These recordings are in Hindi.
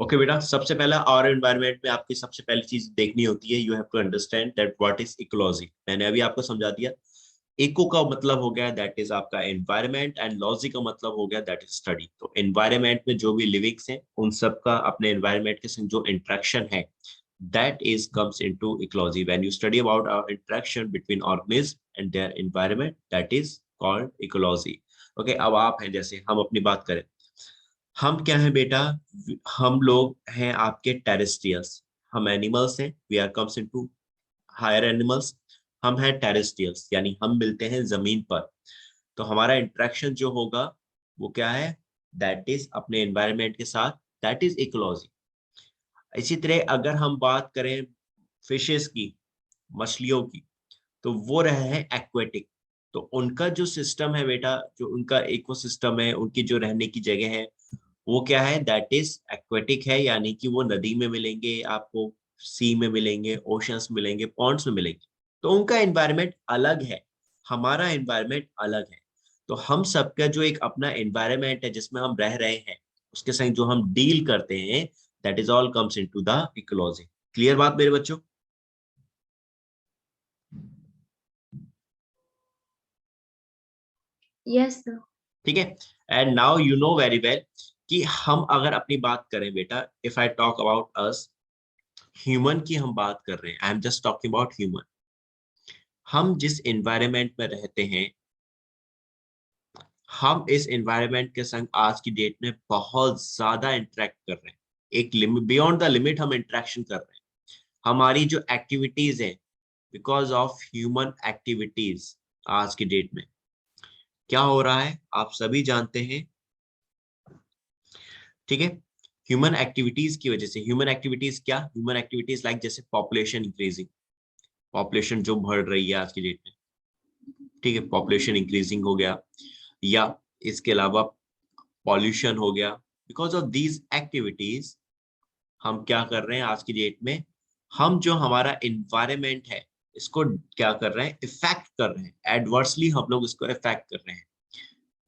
ओके बेटा, सबसे पहला और एनवायरनमेंट में आपकी सबसे पहली चीज देखनी होती है, you have to understand that what is ecology. मैंने अभी आपको समझा दिया। इको का मतलब हो गया दैट इज आपका एनवायरनमेंट, एंड लॉजी का मतलब हो गया दैट इज स्टडी। तो एनवायरनमेंट में जो भी लिविंग्स हैं उन सब का अपने एनवायरनमेंट के संग जो इंटरेक्शन है, that is comes into ecology. When you study about our interaction between organisms and their environment, that is called ecology. Okay, अब आप हैं, जैसे हम अपनी बात करें, हम क्या हैं बेटा, हम लोग हैं आपके टेरेस्ट्रियल्स। हम एनिमल्स हैं, we are comes into higher animals. हम हैं टेरेस्ट्रियल्स, यानी हम मिलते हैं जमीन पर। तो हमारा इंटरेक्शन जो होगा वो क्या है, दैट इज अपने एनवायरनमेंट के साथ, दैट इज इकोलॉजी। इसी तरह अगर हम बात करें फिशेस की, मछलियों की, तो वो रहे हैं एक्वेटिक। तो उनका जो सिस्टम है बेटा, जो उनका इकोसिस्टम है, उनकी जो रहने की जगह है, वो क्या है, दैट इज एक्वेटिक है, यानी कि वो नदी में मिलेंगे आपको, सी में मिलेंगे, ओशंस मिलेंगे, पॉन्ड्स में मिलेंगे। तो उनका एनवायरनमेंट अलग है, हमारा एनवायरनमेंट अलग है। तो हम सबका जो एक अपना एनवायरनमेंट है जिसमें हम रह रहे हैं, उसके संग जो हम डील करते हैं, that is all comes into the ecology. Clear बात मेरे बच्चों? Yes sir. ठीक है। And now you know very well कि हम अगर अपनी बात करें बेटा, if I talk about us, human की हम बात कर रहे हैं, I am just talking about human. हम जिस एनवायरनमेंट में रहते हैं, हम इस एनवायरनमेंट के संग आज की डेट में बहुत ज्यादा इंटरेक्ट कर रहे हैं। एक लिमिट, बियॉन्ड द लिमिट हम इंटरेक्शन कर रहे हैं। हमारी जो एक्टिविटीज है, बिकॉज ऑफ ह्यूमन एक्टिविटीज, आज की डेट में क्या हो रहा है आप सभी जानते हैं। ठीक है, ह्यूमन एक्टिविटीज की वजह से, ह्यूमन एक्टिविटीज क्या, ह्यूमन एक्टिविटीज लाइक जैसे पॉपुलेशन इंक्रीजिंग, पॉपुलेशन जो बढ़ रही है आज की डेट में, ठीक है, पॉपुलेशन इंक्रीजिंग हो गया, या इसके अलावा पॉल्यूशन हो गया। बिकॉज ऑफ दीज एक्टिविटीज हम क्या कर रहे हैं आज की डेट में, हम जो हमारा इन्वायरमेंट है इसको क्या कर रहे हैं, इफेक्ट कर रहे हैं, एडवर्सली हम लोग इसको इफेक्ट कर रहे हैं।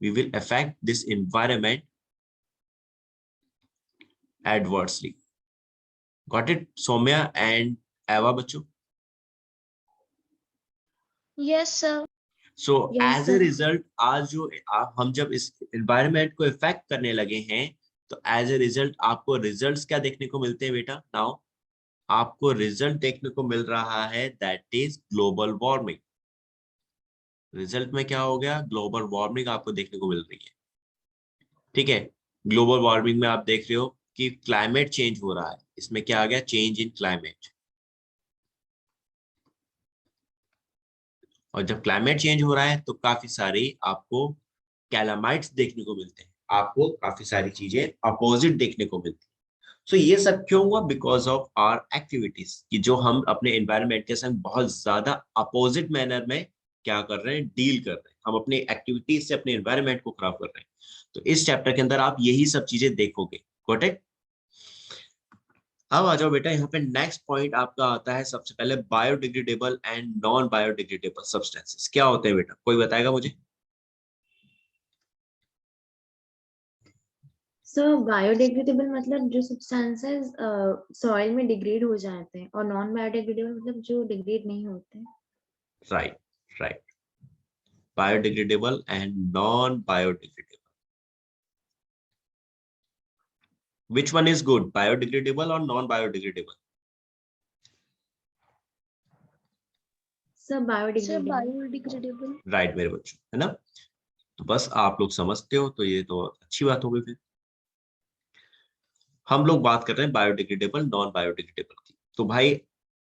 We will effect this environment adversely. Got it Saumya and Ava बच्चों? Yes sir. So yes as a sir. Result, आज जो हम जब इस एनवायरनमेंट को इफेक्ट करने लगे हैं, तो एज ए रिजल्ट आपको रिजल्ट्स क्या देखने को मिलते हैं बेटा? नाउ आपको रिजल्ट देखने को मिल रहा है, that is global warming. Result में क्या हो गया, ग्लोबल वार्मिंग आपको देखने को मिल रही है। ठीक है, ग्लोबल वार्मिंग में आप देख रहे हो कि क्लाइमेट चेंज हो रहा है। इसमें क्या आ गया, चेंज इन क्लाइमेट। और जब क्लाइमेट चेंज हो रहा है तो काफी सारी आपको कैलामाइट्स देखने को मिलते हैं, आपको काफी सारी चीजें अपोजिट देखने को मिलती हैं। सो ये सब क्यों हुआ, बिकॉज ऑफ आर एक्टिविटीज, कि जो हम अपने एनवायरनमेंट के संग बहुत ज्यादा अपोजिट मैनर में क्या कर रहे हैं, डील कर रहे हैं। हम अपनी एक्टिविटीज से अपने एनवायरनमेंट को खराब कर रहे हैं। तो इस चैप्टर के अंदर आप यही सब चीजें देखोगे। Got it? अब आ जाओ बेटा, यहाँ पे नेक्स्ट पॉइंट आपका आता है सबसे पहले, biodegradable and non biodegradable substances क्या होते हैं बेटा, कोई बताएगा मुझे? सर बायोडिग्रेडेबल मतलब जो सब्सटेंसेस सॉइल में डिग्रेड हो जाते हैं, और नॉन बायोडिग्रेडेबल मतलब जो डिग्रेड नहीं होते हैं। Right, right, biodegradable and non biodegradable. Which one is good, biodegradable और non biodegradable? Sir biodegradable. Biodegradable. Right मेरे बच्चों, है ना? तो बस आप लोग समझते हो तो ये तो अच्छी बात हो गई। फिर हम लोग बात कर रहे हैं बायोडिग्रेडेबल नॉन बायोडिग्रेडेबल की। तो भाई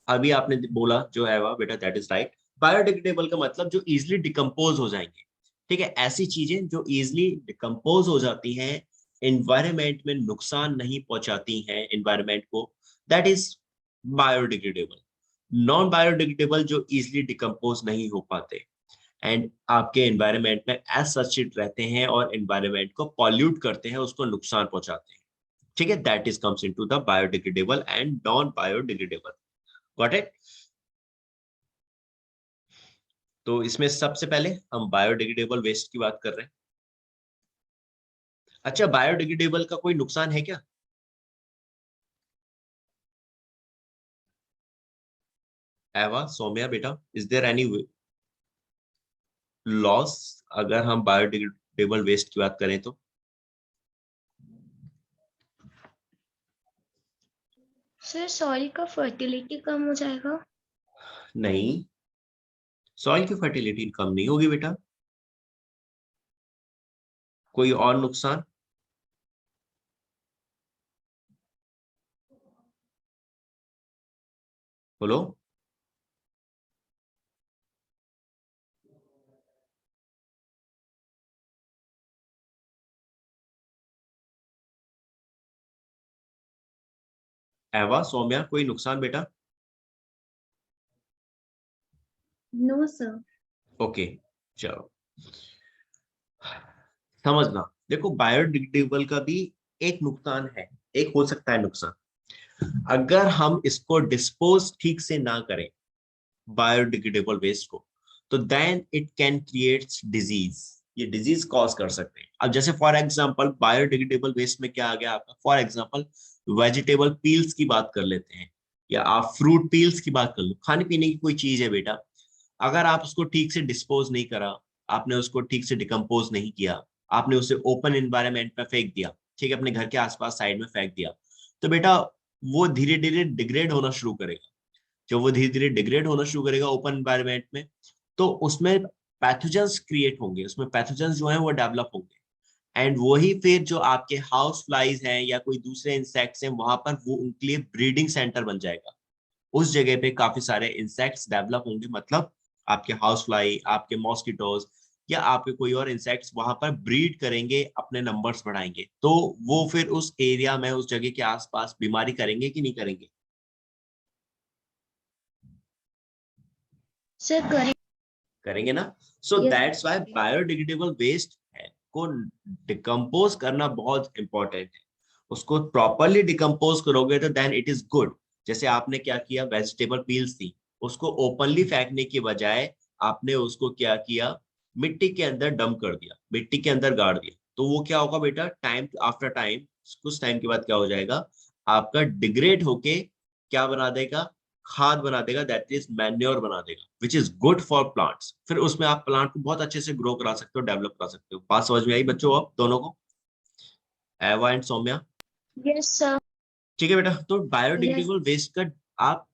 अभी आपने बोला जो है वह बेटा, दैट इज राइट। बायोडिग्रेडेबल का मतलब जो इजिली डिकम्पोज हो जाएंगे। ठीक है, ऐसी चीजें जो इजिली डिकम्पोज हो जाती हैं, एनवायरमेंट में नुकसान नहीं पहुंचाती हैं एनवायरमेंट को, that is biodegradable. Non biodegradable जो इजिली डिकम्पोज नहीं हो पाते एंड आपके एनवायरमेंट में एज सच रहते हैं और एनवायरमेंट को पॉल्यूट करते हैं, उसको नुकसान पहुंचाते हैं। ठीक है, that is comes into the biodegradable and non biodegradable. Got it? तो इसमें सबसे पहले हम बायोडिग्रेडेबल वेस्ट की बात कर रहे हैं। अच्छा, बायोडिग्रेडेबल का कोई नुकसान है क्या? एवा, सौम्या बेटा, इज देयर एनी लॉस अगर हम बायोडिग्रेडेबल वेस्ट की बात करें तो? सर सॉइल का फर्टिलिटी कम हो जाएगा। नहीं, सॉइल की फर्टिलिटी कम नहीं होगी बेटा। कोई और नुकसान? बोलो। एवा, सौम्या, कोई नुकसान बेटा? No sir. ओके, चलो समझना। देखो, बायोडिग्रेडेबल का भी एक नुकसान है, एक हो सकता है नुकसान। अगर हम इसको डिस्पोज ठीक से ना करें बायोडिग्रेडेबल वेस्ट को, तो then it can creates disease. ये डिजीज कॉज कर सकते हैं। अब जैसे फॉर एग्जांपल बायोडिग्रेडेबल वेस्ट में क्या आ गया आपका, फॉर एग्जांपल वेजिटेबल पील्स की बात कर लेते हैं, या आप फ्रूट पील्स की बात कर लो। खाने पीने की कोई चीज है बेटा, अगर आप उसको ठीक से डिस्पोज नहीं करा, आपने उसको ठीक से डिकम्पोज नहीं किया, आपने उसे ओपन एनवायरनमेंट में फेंक दिया, ठीक है, अपने घर के आसपास साइड में फेंक दिया, तो बेटा वो धीरे धीरे डिग्रेड होना शुरू करेगा। जब वो धीरे धीरे डिग्रेड होना शुरू करेगा ओपन एनवायरनमेंट में, तो उसमें पैथोजेंस क्रिएट होंगे, उसमें पैथोजेंस जो है वो डेवलप होंगे। एंड वही फिर जो आपके हाउस फ्लाइज हैं या कोई दूसरे इंसेक्ट्स हैं, वहां पर वो उनके लिए ब्रीडिंग सेंटर बन जाएगा। उस जगह पे काफी सारे इंसेक्ट्स डेवलप होंगे, मतलब आपके हाउस फ्लाई, आपके मॉस्किटोज, या आपके कोई और इंसेक्ट्स वहां पर ब्रीड करेंगे, अपने नंबर्स बढ़ाएंगे, तो वो फिर उस एरिया में, उस जगह के आसपास बीमारी करेंगे कि नहीं करेंगे? सर करें। करेंगे ना। So yes. That's why biodegradable waste है को डिकम्पोज करना बहुत इंपॉर्टेंट है। उसको प्रॉपरली डिकम्पोज करोगे तो देन इट इज गुड। जैसे आपने क्या किया, वेजिटेबल पील्स थी, उसको ओपनली फेंकने की बजाय आपने उसको क्या किया, मिट्टी के अंदर डंप कर दिया, मिट्टी के अंदर गाड़ दिया, तो वो क्या होगा बेटा, टाइम आफ्टर टाइम, कुछ टाइम के बाद क्या हो जाएगा, आपका डिग्रेड होके क्या बना देगा, खाद बना देगा, दैट इज मैन्योर बना देगा, which is good for plants. फिर उसमें आप प्लांट को बहुत अच्छे से ग्रो करा सकते हो, डेवलप करा सकते हो। बात समझ में आई बच्चों आप दोनों को, एवा एंड सौम्या? Yes sir. ठीक है बेटा, तो यस। बायोडिग्रेडेबल वेस्ट का आप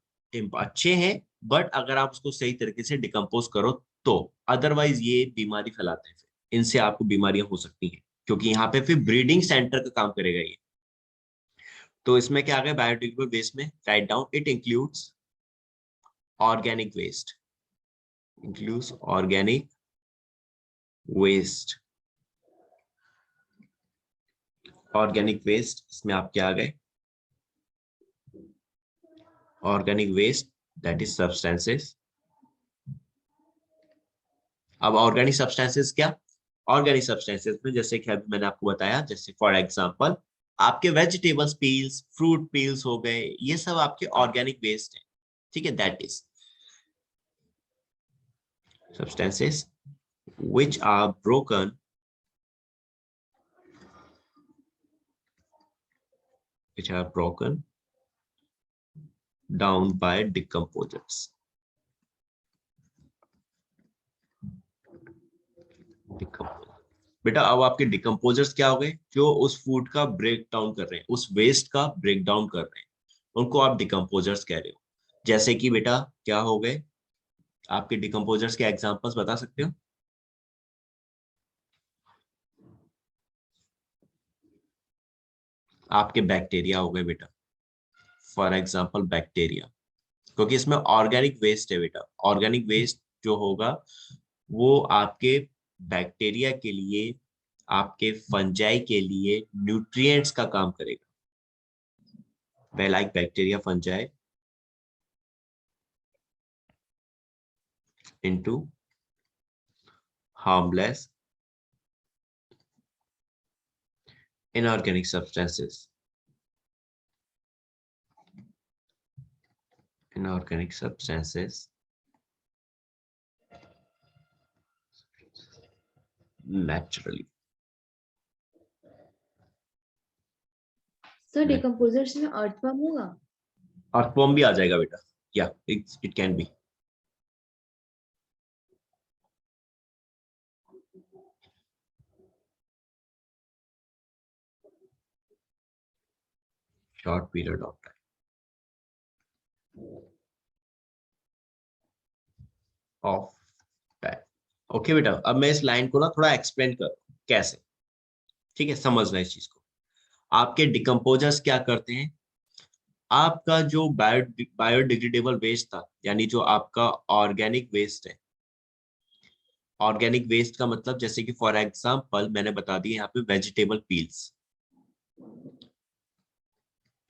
अच्छे हैं, बट अगर आप उसको सही तरीके से डिकम्पोज करो तो, अदरवाइज ये बीमारी फैलाते हैं, फिर इनसे आपको बीमारियां हो सकती हैं, क्योंकि यहाँ पे फिर ब्रीडिंग सेंटर का काम करेगा ये। तो इसमें क्या आ गया बायोडिग्रेडेबल वेस्ट में, write down, it includes organic waste, includes organic waste. Organic waste इसमें आप क्या आ गए, organic waste that is substances. अब ऑर्गेनिक सब्सटेंसेस क्या, ऑर्गेनिक सब्सटेंसेस में जैसे कि अभी मैंने आपको बताया, जैसे फॉर एग्जांपल आपके वेजिटेबल्स पील्स, फ्रूट पील्स हो गए, ये सब आपके ऑर्गेनिक वेस्ट है, ठीक है, that is substances which are broken, which are broken down by decomposers। बेटा अब आपके डिकम्पोजर्स क्या हो गए, जो उस फूड का ब्रेक डाउन कर रहे हैं, उस वेस्ट का ब्रेक डाउन कर रहे हैं, उनको आप डिकम्पोजर्स कह रहे हो। जैसे कि बेटा क्या हो गए, आपके डिकम्पोजर्स के एग्जांपल्स बता सकते हो? आपके बैक्टीरिया हो गए बेटा, फॉर एग्जांपल बैक्टीरिया, क्योंकि इसमें ऑर्गेनिक वेस्ट है बेटा। ऑर्गेनिक वेस्ट जो होगा वो आपके बैक्टीरिया के लिए, आपके फंजाई के लिए न्यूट्रिएंट्स का काम करेगा। Like bacteria fungi into harmless inorganic substances, inorganic substances naturally। Sir decomposers में अर्थवर्म होगा। अर्थवर्म भी आ जाएगा बेटा, या it can be. Short period of time of time. Okay बेटा, अब मैं इस लाइन को ना थोड़ा एक्सप्लेन कर कैसे, ठीक है, समझना इस चीज को। आपके डिकम्पोजर्स क्या करते हैं, आपका जो बायोडिग्रेडेबल वेस्ट था, यानी जो आपका ऑर्गेनिक वेस्ट है, ऑर्गेनिक वेस्ट का मतलब जैसे कि फॉर एग्जांपल मैंने बता दिया यहाँ पे वेजिटेबल पील्स,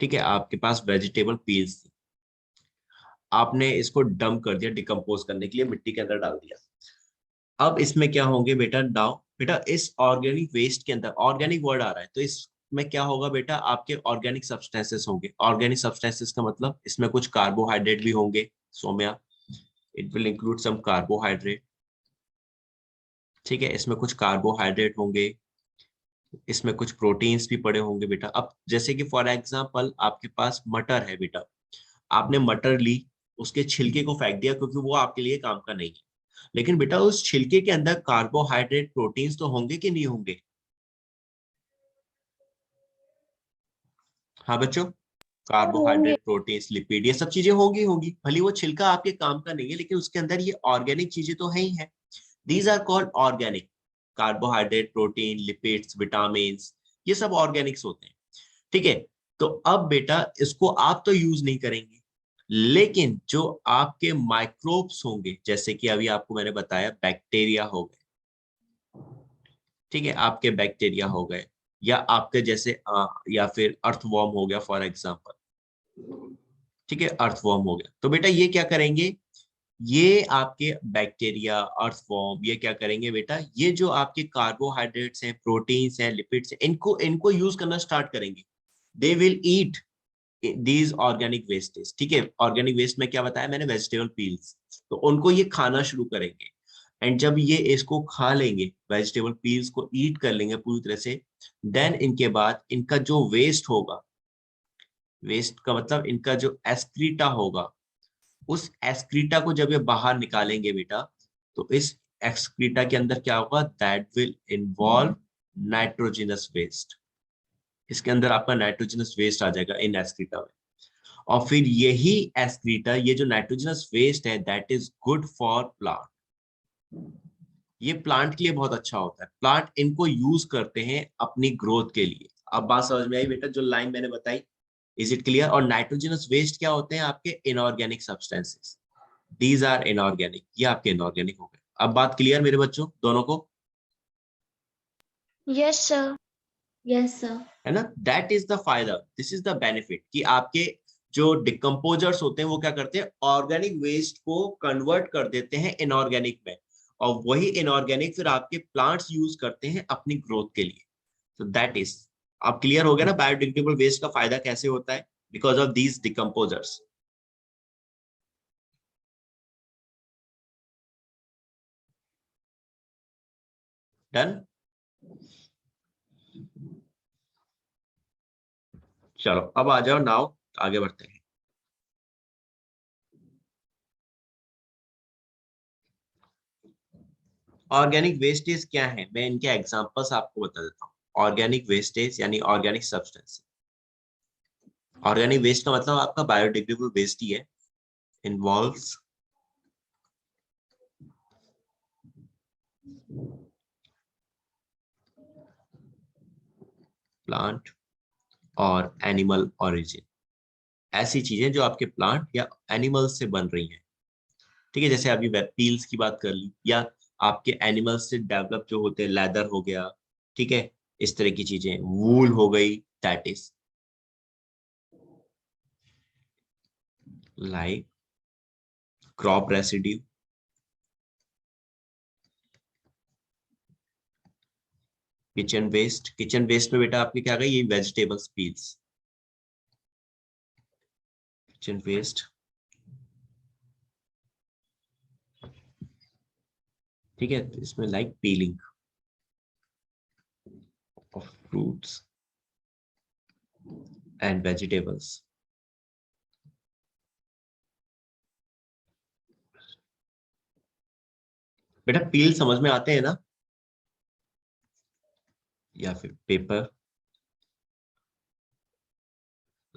ठीक है, आपके पास वेजिटेबल पील्स, आपने इसको डंप कर दिया डिकम्पोज करने के लिए, मिट्टी के अंदर डाल दिया। अब इसमें क्या होंगे बेटा, नाउ बेटा इस ऑर्गेनिक वेस्ट के अंदर, ऑर्गेनिक वर्ड आ रहा है तो इसमें क्या होगा बेटा, आपके ऑर्गेनिक सब्सटेंसेस होंगे। ऑर्गेनिक सब्सटेंसेस का मतलब इसमें कुछ कार्बोहाइड्रेट भी होंगे, Saumya, it will include some carbohydrate, ठीक है, इसमें कुछ कार्बोहाइड्रेट होंगे, इसमें कुछ प्रोटीन्स भी पड़े होंगे बेटा। अब जैसे कि फॉर एग्जांपल आपके पास मटर है बेटा, आपने मटर ली, उसके छिलके को फेंक दिया क्योंकि वो आपके लिए काम का नहीं है, लेकिन बेटा उस छिलके के अंदर कार्बोहाइड्रेट प्रोटीन्स तो होंगे कि नहीं होंगे? हाँ बच्चों, होंगे। कार्बोहाइड्रेट प्रोटीन्स लिपिड ये सब चीजें होंगी होंगी, भले वो छिलका आपके काम का नहीं है लेकिन उसके अंदर ये ऑर्गेनिक चीजें तो है ही है। These are called organic, carbohydrate protein lipids vitamin, ये सब ऑर्गेनिक्स होते हैं, ठीक है। तो अब बेटा इसको आप तो यूज नहीं करेंगे, लेकिन जो आपके माइक्रोब्स होंगे, जैसे कि अभी आपको मैंने बताया बैक्टीरिया हो गए, ठीक है, आपके बैक्टीरिया हो गए, या आपके जैसे या फिर अर्थवॉर्म हो गया फॉर एग्जांपल, ठीक है, अर्थवॉर्म हो गया, तो बेटा ये क्या करेंगे, ये आपके बैक्टीरिया अर्थवॉर्म ये क्या करेंगे बेटा, ये जो आपके कार्बोहाइड्रेट्स हैं प्रोटीन्स हैं लिपिड्स हैं, इनको इनको यूज करना स्टार्ट करेंगे। They will eat these organic wastage, ठीक है, ऑर्गेनिक वेस्ट में क्या बताया मैंने, वेजिटेबल पील्स, तो उनको ये खाना शुरू करेंगे। एंड जब ये इसको खा लेंगे, वेजिटेबल पील्स को ईट कर लेंगे पूरी तरह से, देन इनके बाद इनका जो वेस्ट होगा, वेस्ट का मतलब इनका जो एस्क्रीटा होगा, उस एस्क्रीटा को जब ये बाहर निकालेंगे बेटा, तो इस एक्सक्रीटा के अंदर क्या होगा, that will involve nitrogenous waste, इसके अंदर आपका नाइट्रोजनस वेस्ट आ जाएगा इन एस्क्रीटा में। और फिर यही एस्क्रीटा, ये जो नाइट्रोजनस वेस्ट है, that is good for plant, ये प्लांट के लिए बहुत अच्छा होता है, प्लांट इनको यूज करते हैं अपनी ग्रोथ के लिए। अब बात समझ में आई बेटा जो लाइन मैंने बताई, इज इट क्लियर? और नाइट्रोजनस वेस्ट क्या होते हैं, आपके inorganic substances, these are inorganic, ये आपके इनऑर्गेनिक हो गए। अब बात क्लियर मेरे बच्चों दोनों को? Yes sir. Yes sir. है ना, दैट इज द फायदा, दिस इज द बेनिफिट कि आपके जो डिकम्पोजर्स होते हैं वो क्या करते हैं, ऑर्गेनिक वेस्ट को कन्वर्ट कर देते हैं इनऑर्गेनिक में, और वही इनऑर्गेनिक फिर आपके प्लांट्स यूज करते हैं अपनी ग्रोथ के लिए। तो दैट इज, आप क्लियर हो गया ना बायोडिग्रेडेबल वेस्ट का फायदा कैसे होता है, because of these decomposers. Done? चलो अब आ जाओ, नाउ आगे बढ़ते हैं। ऑर्गेनिक वेस्टेज क्या है, मैं इनके एग्जांपल्स आपको बता देता हूँ। ऑर्गेनिक वेस्टेज यानी ऑर्गेनिक सब्सटेंस, ऑर्गेनिक वेस्ट का मतलब आपका बायोडिग्रेडेबल वेस्ट ही है, इन्वॉल्व्स प्लांट और एनिमल ओरिजिन, ऐसी चीजें जो आपके प्लांट या एनिमल से बन रही हैं, ठीक है, जैसे अभी पील्स की बात कर ली, या आपके एनिमल्स से डेवलप जो होते हैं, लेदर हो गया, ठीक है, इस तरह की चीजें, वूल हो गई, that is like crop residue, kitchen waste, kitchen waste में बेटा आपके क्या गई, ये वेजिटेबल्स पील्स, किचन वेस्ट, ठीक है, तो इसमें like piling of fruits and vegetables, बेटा पील समझ में आते हैं ना, या फिर पेपर,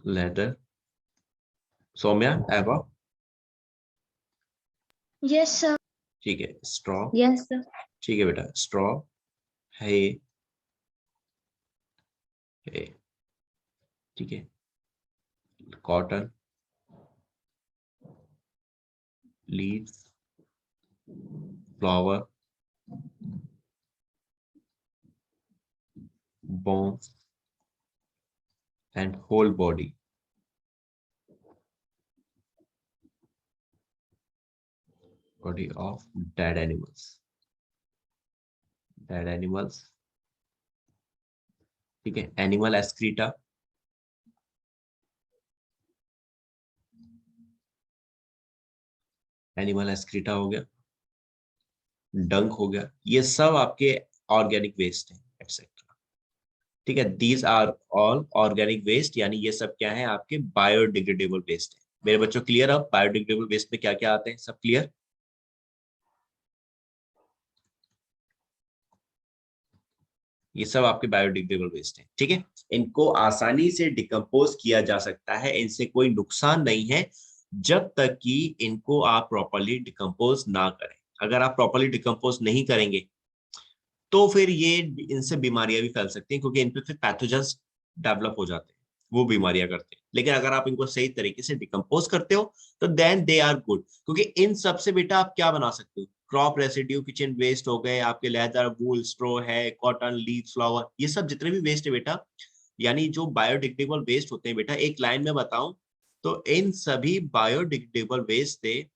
लेदर, सौम्या एवा, यस सर। ठीक है, स्ट्रॉ, यस सर। ठीक है बेटा, स्ट्रॉ है, है, ठीक है, cotton, leaves, flower, bones and whole body, body of dead animals, dead animals, ठीक है, एनिमल एक्सक्रीटा, एनिमल एक्सक्रीटा हो गया, डंक हो गया, ये सब आपके ऑर्गेनिक वेस्ट है एक्सेट्रा, ठीक है, these are all organic waste, यानी ये सब क्या है आपके बायोडिग्रेडेबल वेस्ट है। मेरे बच्चों क्लियर, अब बायोडिग्रेडेबल वेस्ट में क्या क्या आते हैं, सब क्लियर? ये सब आपके बायोडिग्रेडेबल वेस्ट है, ठीक है, इनको आसानी से डिकम्पोज किया जा सकता है, इनसे कोई नुकसान नहीं है, जब तक कि इनको आप प्रॉपर्ली डिकम्पोज ना करें। अगर आप प्रॉपर्ली डिकम्पोज नहीं करेंगे तो फिर ये इनसे बीमारियां भी फैल सकती हैं, क्योंकि इन पे फिर पैथोजेंस डेवलप हो जाते हैं, वो बीमारियां करते हैं। लेकिन अगर आप इनको सही तरीके से डिकम्पोज करते हो तो देन दे आर गुड, क्योंकि इन सब से बेटा आप क्या बना सकते हो, क्रॉप रेसिड्यू, किचन वेस्ट हो गए आपके, लेदर, वूल, स्ट्रो है, कॉटन, लीव, फ्लावर, ये सब जितने भी वेस्ट है बेटा, यानी जो बायोडिग्रेडेबल वेस्ट होते हैं बेटा, एक लाइन में बताऊं तो इन सभी बायोडिग्रेडेबल वेस्ट से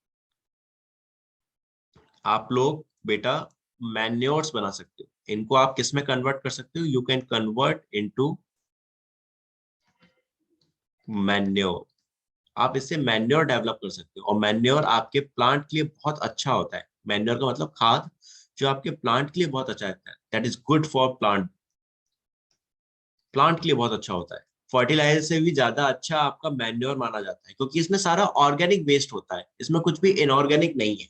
आप लोग बेटा मैन्योर्स बना सकते हो। इनको आप किस में कन्वर्ट कर सकते हो, you can convert into manure, आप इससे मैन्योर डेवलप कर सकते हो, और मैन्योर आपके प्लांट के लिए बहुत अच्छा होता है। मैन्योर का मतलब खाद, जो आपके प्लांट के लिए बहुत अच्छा होता है, that is good for plant, plant के लिए बहुत अच्छा होता है। फर्टिलाइजर से भी ज्यादा अच्छा आपका मैन्योर माना जाता है, क्योंकि इसमें सारा ऑर्गेनिक वेस्ट होता है, इसमें कुछ भी इनऑर्गेनिक नहीं है।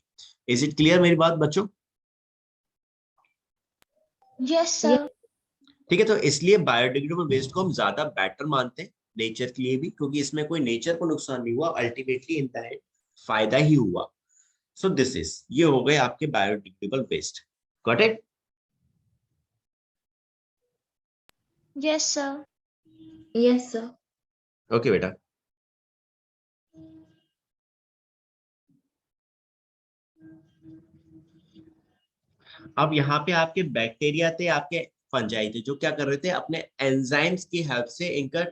इज इट क्लियर मेरी बात बच्चों? Yes sir. ठीक है, तो इसलिए बायोडिग्रेडेबल वेस्ट को हम ज्यादा बेटर मानते हैं नेचर के लिए भी, क्योंकि इसमें कोई नेचर को नुकसान नहीं हुआ, अल्टीमेटली इन द एंड फायदा ही हुआ। सो दिस इज, ये हो गए आपके biodegradable waste. Got it? Yes sir. Yes sir. Okay बेटा, अब यहाँ पे आपके बैक्टीरिया थे, आपके फंजाई थे, जो क्या कर रहे थे, अपने एंजाइम्स की हेल्प से इनका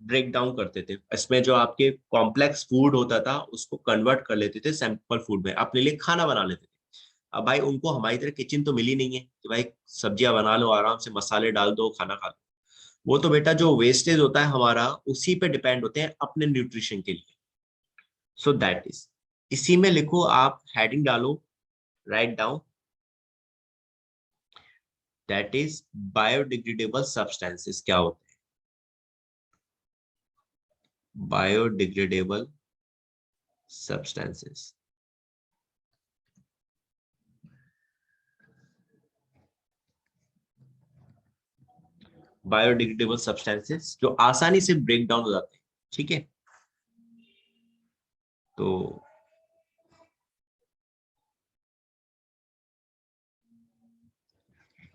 ब्रेक डाउन करते थे। इसमें जो आपके कॉम्प्लेक्स फूड होता था उसको कन्वर्ट कर लेते थे सिंपल फूड में, अपने लिए खाना बना लेते थे। अब भाई उनको हमारी तरह किचन तो मिली नहीं है कि भाई सब्जियां बना लो आराम से, मसाले डाल दो, खाना खा लो। वो तो बेटा जो वेस्टेज होता है हमारा, उसी पे डिपेंड होते हैं अपने न्यूट्रिशन के लिए। सो दैट इज, इसी में लिखो आप, हेडिंग डालो, write down, that is biodegradable substances क्या होते हैं, बायोडिग्रेडेबल सब्सटेंसेस। बायोडिग्रेडेबल सब्सटेंसेस जो आसानी से ब्रेक डाउन हो जाते हैं, ठीक है, तो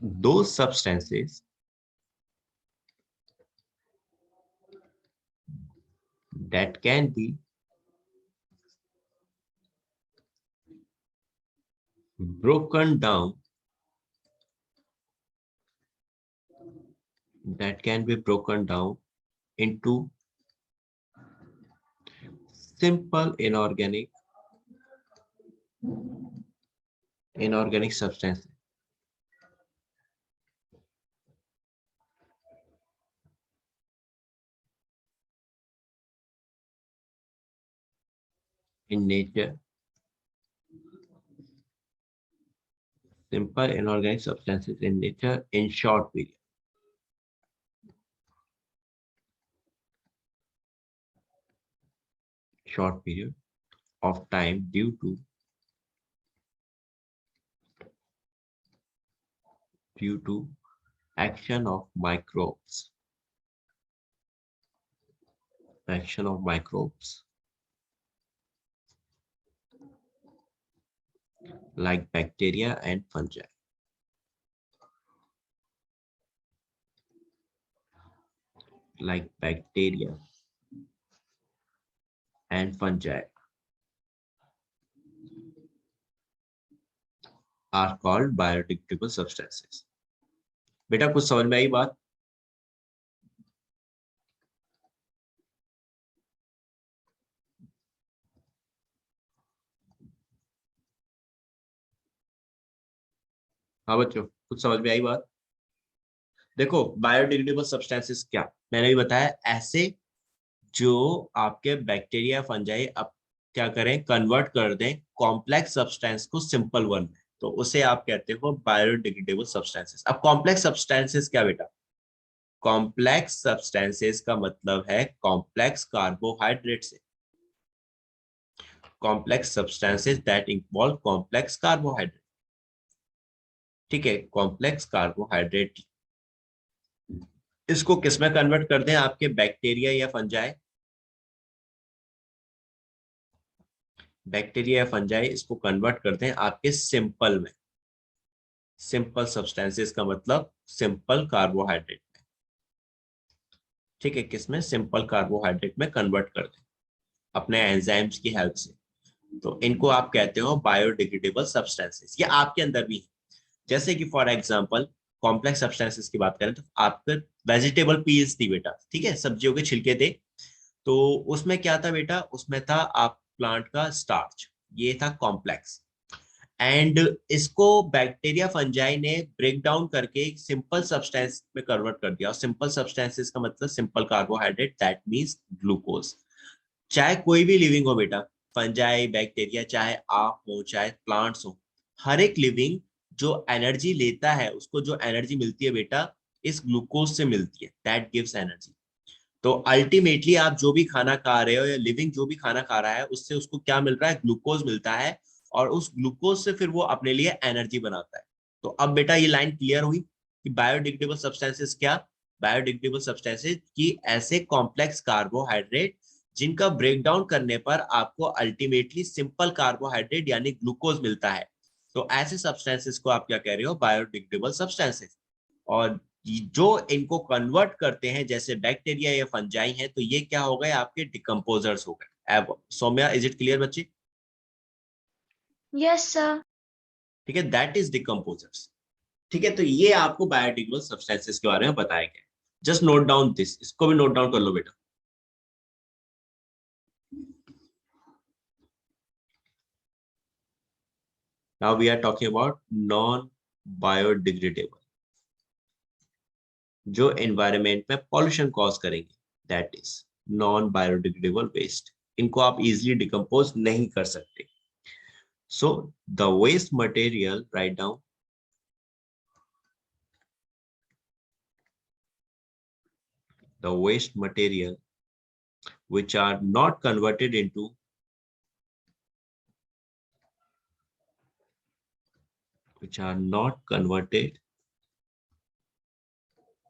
दो substances that can be broken down, that can be broken down into simple inorganic substances in nature, simple inorganic substances in nature in short period of time due to due to action of microbes, like bacteria and fungi. Like bacteria and fungi are called biodegradable substances. बेटा कुछ समझ में आई बात? हाँ बच्चों, कुछ समझ में आई बात? देखो बायोडिग्रेडेबल सब्सटेंसेस क्या, मैंने भी बताया, ऐसे जो आपके बैक्टीरिया फंजाई अब क्या करें, कन्वर्ट कर दें कॉम्प्लेक्स सब्सटेंस को सिंपल वन में, तो उसे आप कहते हो बायोडिग्रेडेबल सब्सटेंसेस। अब कॉम्प्लेक्स सब्सटेंसेस क्या बेटा? कॉम्प्लेक्स सब्सटेंसेस का मतलब है कॉम्प्लेक्स कार्बोहाइड्रेट से, complex substances that involve complex carbohydrate. ठीक है, कॉम्प्लेक्स कार्बोहाइड्रेट इसको किसमें कन्वर्ट कर दें, आपके बैक्टीरिया या फंजाई, बैक्टीरिया या फंजाई इसको कन्वर्ट करते हैं आपके सिंपल में, सिंपल सब्सटेंसेस का मतलब सिंपल कार्बोहाइड्रेट में। ठीक है, किसमें? सिंपल कार्बोहाइड्रेट में कन्वर्ट करते हैं अपने एंजाइम्स की हेल्प से, तो इनको आप कहते हो बायोडिग्रेडेबल सब्सटेंसेस। ये आपके अंदर भी है, जैसे कि फॉर एग्जांपल कॉम्प्लेक्स सब्सटेंसेस की बात करें तो आपके वेजिटेबल पील्स थी बेटा, ठीक है, सब्जियों के छिलके थे, तो उसमें क्या था बेटा, उसमें था आप प्लांट का स्टार्च, ये था कॉम्प्लेक्स, एंड इसको बैक्टीरिया फंजाई ने ब्रेक डाउन करके एक सिंपल सब्सटेंस में कन्वर्ट कर दिया, और सिंपल सब्सटेंसेस का मतलब simple carbohydrate, that means glucose. चाहे कोई भी लिविंग हो बेटा, फंजाई, बैक्टीरिया, चाहे आप हो चाहे प्लांट्स हो, हर एक लिविंग जो एनर्जी लेता है उसको जो एनर्जी मिलती है बेटा इस ग्लूकोज से मिलती है, दैट गिव्स एनर्जी। तो अल्टीमेटली आप जो भी खाना खा रहे हो या लिविंग जो भी खाना खा रहा है उससे उसको क्या मिल रहा है, ग्लूकोज मिलता है, और उस ग्लूकोज से फिर वो अपने लिए एनर्जी बनाता है। तो अब बेटा ये लाइन क्लियर हुई कि बायोडिग्रेडेबल सब्सटेंसेस क्या, बायोडिग्रेडेबल सब्सटेंसेस की ऐसे कॉम्प्लेक्स कार्बोहाइड्रेट जिनका ब्रेक डाउन करने पर आपको अल्टीमेटली सिंपल कार्बोहाइड्रेट यानी ग्लूकोज मिलता है, तो ऐसे सब्सटेंसेस को आप क्या कह रहे हो, बायोडिग्रेडेबल सब्सटेंसेस। और जो इनको कन्वर्ट करते हैं जैसे बैक्टीरिया या फंजाई हैं, तो ये क्या हो गए, आपके डिकम्पोजर्स हो गए। अब सौम्या, इज इट क्लियर बच्चे? Yes sir. ठीक है, दैट इज डिकम्पोजर्स। ठीक है, तो ये आपको बायोडिग्रेडेबल सब्सटेंसेस के बारे में बताया गया। जस्ट नोट डाउन दिस, इसको भी नोट डाउन कर लो बेटा। Now we are talking about non biodegradable, जो एनवायरनमेंट में पॉल्यूशन कॉज करेंगे, that is non biodegradable waste. इनको आप इजीली डिकम्पोज नहीं कर सकते। So the waste material, write down, the waste material which are not converted into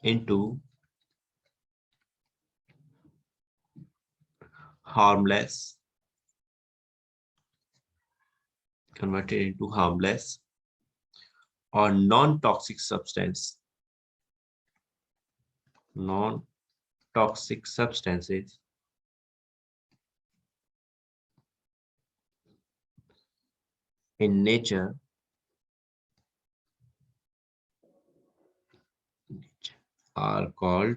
into harmless, or non-toxic substance, non-toxic substances in nature are called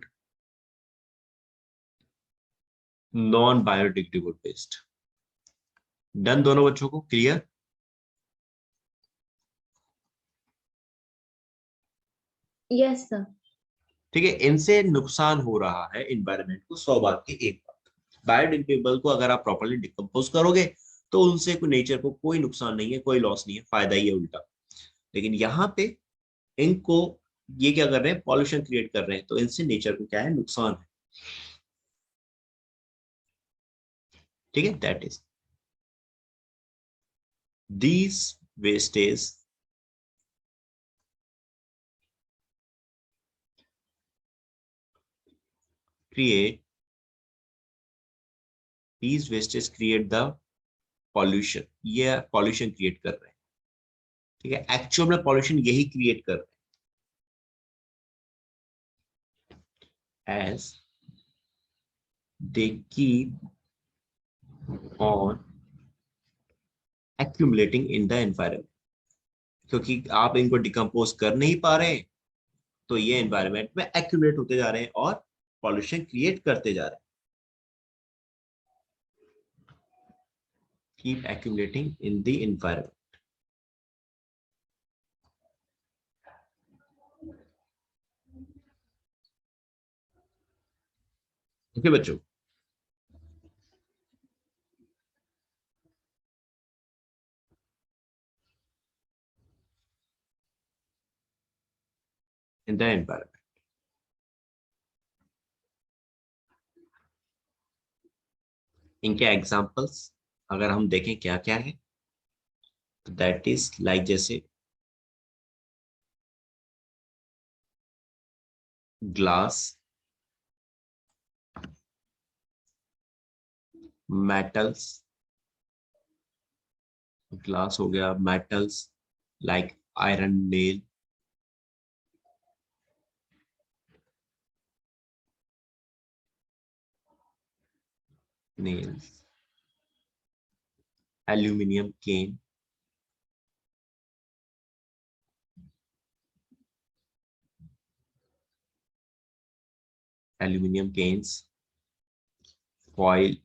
non-biodegradable waste. Done दोनों बच्चों को? क्लियर? Yes sir. ठीक है, इनसे नुकसान हो रहा है इन्वायरमेंट को, 100 बात की एक बात। बायोडिग्रेडेबल को अगर आप प्रॉपर्ली डिकम्पोज करोगे तो उनसे नेचर को कोई नुकसान नहीं है, कोई लॉस नहीं है, फायदा ही है उल्टा। लेकिन यहाँ पे इनको ये क्या कर रहे हैं, पॉल्यूशन क्रिएट कर रहे हैं, तो इनसे नेचर को क्या है, नुकसान है। ठीक है, that is these wastage create, these wastes create the pollution, ये pollution create कर रहे हैं, ठीक है, एक्चुअल में pollution यही create कर रहे हैं, as they keep on accumulating in the environment, क्योंकि आप इनको डिकम्पोज कर नहीं पा रहे हैं तो ये एनवायरमेंट में एक्यूमुलेट होते जा रहे हैं और पॉल्यूशन क्रिएट करते जा रहे हैं, keep accumulating in the environment. Okay बच्चों, इन द एनवायरमेंट। इनके एग्जांपल्स अगर हम देखें क्या क्या है, तो दैट इज लाइक जैसे ग्लास, मेटल्स, ग्लास हो गया, metals like iron nail, nails, aluminium cane, aluminium canes, foil,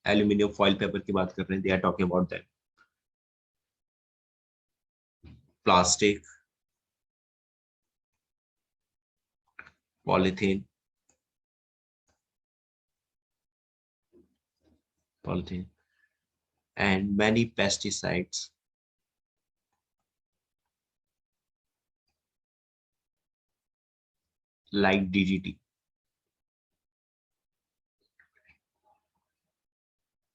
aluminium foil paper की बात कर रहे हैं, they are talking about that, plastic, polythene, and many pesticides like DDT,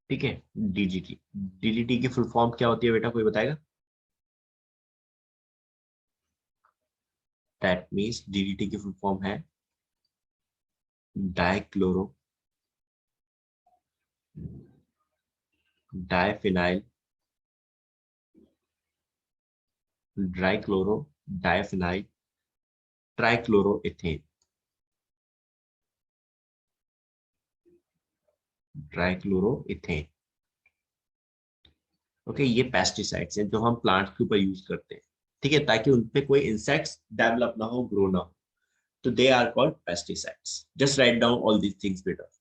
ठीक है, DDT, DDT की फुल फॉर्म क्या होती है बेटा, कोई बताएगा? दैट मीन्स DDT की फुल फॉर्म है डाइक्लोरो डाइफिनाइल ड्राइक्लोरो डाइफिनाइल ट्राइक्लोरोइथेन, ट्राइक्लोरोइथेन। ओके, ये पेस्टिसाइड्स हैं जो हम प्लांट के ऊपर यूज करते हैं, ठीक है, ताकि उनपे कोई इंसेक्ट्स डेवलप ना हो, ग्रो ना हो, तो they are called pesticides. Just write down all these things बेटा।